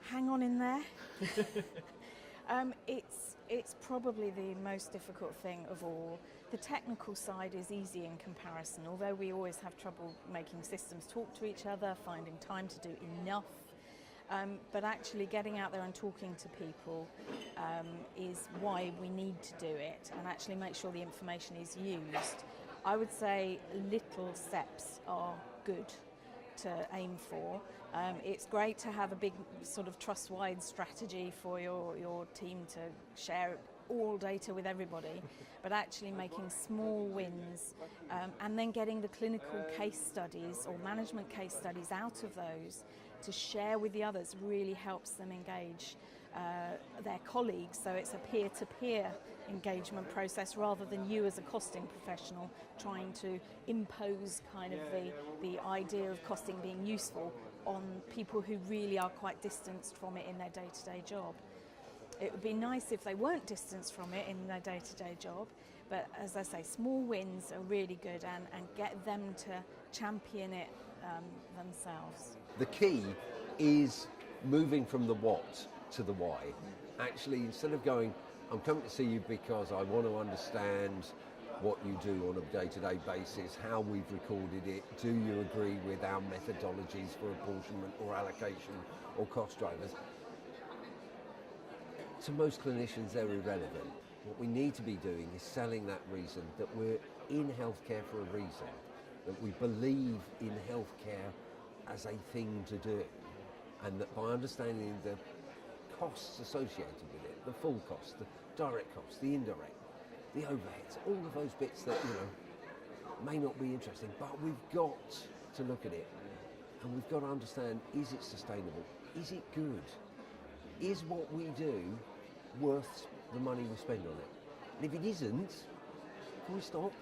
hang on in there. It's probably the most difficult thing of all. The technical side is easy in comparison, although we always have trouble making systems talk to each other, finding time to do enough. But actually getting out there and talking to people is why we need to do it, and actually make sure the information is used. I would say little steps are good to aim for. It's great to have a big sort of trust-wide strategy for your team to share all data with everybody, but actually making small wins and then getting the clinical case studies or management case studies out of those to share with the others really helps them engage their colleagues. So it's a peer-to-peer engagement process rather than you as a costing professional trying to impose kind of the idea of costing being useful on people who really are quite distanced from it in their day-to-day job. It would be nice if they weren't distanced from it in their day-to-day job, but as I say, small wins are really good, and get them to champion it themselves. The key is moving from the what to the why. Actually, instead of going, I'm coming to see you because I want to understand what you do on a day-to-day basis, how we've recorded it, do you agree with our methodologies for apportionment or allocation or cost drivers? To most clinicians, they're irrelevant. What we need to be doing is selling that reason that we're in healthcare for a reason, that we believe in healthcare as a thing to do, and that by understanding the costs associated with it, the full costs, the direct costs, the indirect, the overheads, all of those bits that, may not be interesting, but we've got to look at it, and we've got to understand, is it sustainable? Is it good? Is what we do worth the money we spend on it? And if it isn't, can we stop?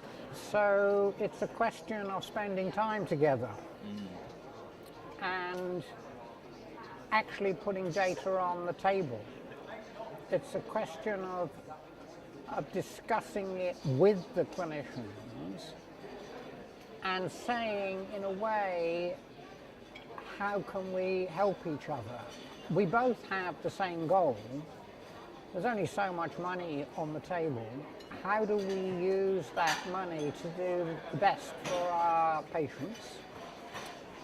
So it's a question of spending time together and actually putting data on the table. It's a question of discussing it with the clinicians and saying, in a way, how can we help each other? We both have the same goal. There's only so much money on the table. How do we use that money to do the best for our patients?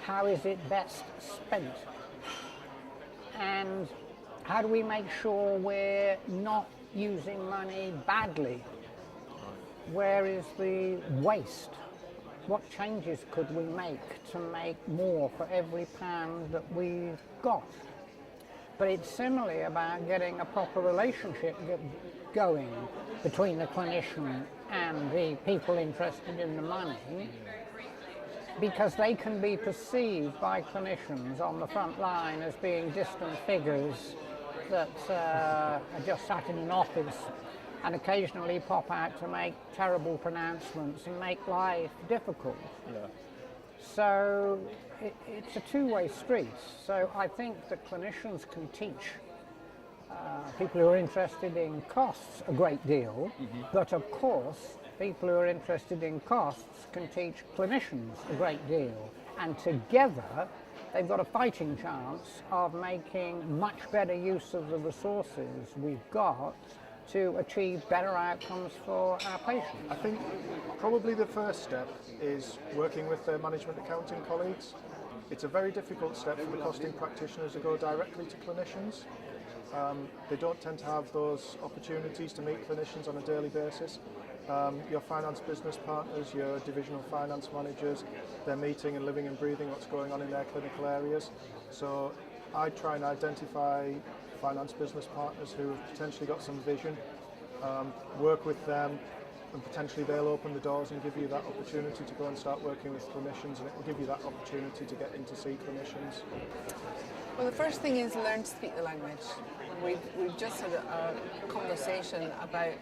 How is it best spent? And how do we make sure we're not using money badly? Where is the waste? What changes could we make to make more for every pound that we've got? But it's similarly about getting a proper relationship going between the clinician and the people interested in the money, because they can be perceived by clinicians on the front line as being distant figures that are just sat in an office and occasionally pop out to make terrible pronouncements and make life difficult. Yeah. So it's a two-way street. So I think that clinicians can teach people who are interested in costs a great deal, but of course people who are interested in costs can teach clinicians a great deal, and together they've got a fighting chance of making much better use of the resources we've got to achieve better outcomes for our patients. I think probably the first step is working with their management accounting colleagues. It's a very difficult step for the costing practitioners to go directly to clinicians. They don't tend to have those opportunities to meet clinicians on a daily basis. Your finance business partners, your divisional finance managers, they're meeting and living and breathing what's going on in their clinical areas. So I try and identify finance business partners who have potentially got some vision, work with them, and potentially they'll open the doors and give you that opportunity to go and start working with clinicians, and it will give you that opportunity to get in to see clinicians. Well, the first thing is learn to speak the language. We've just had a conversation about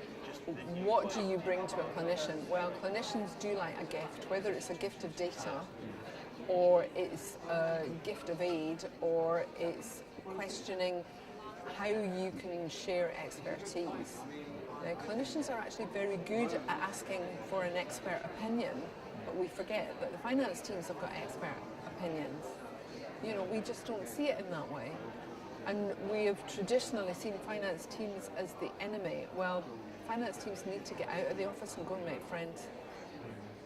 what do you bring to a clinician. Well, clinicians do like a gift, whether it's a gift of data or it's a gift of aid or it's questioning how you can share expertise. Now, clinicians are actually very good at asking for an expert opinion, but we forget that the finance teams have got expert opinions. You know, we just don't see it in that way. And we have traditionally seen finance teams as the enemy. Well, finance teams need to get out of the office and go and make friends.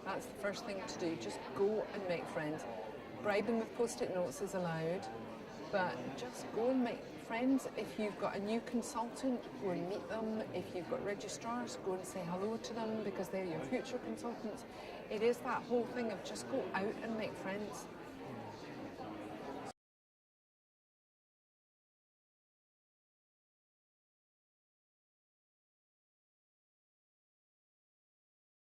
That's the first thing to do. Just go and make friends. Bribing with post-it notes is allowed, but just go and make friends. If you've got a new consultant, go and meet them. If you've got registrars, go and say hello to them because they're your future consultants. It is that whole thing of just go out and make friends.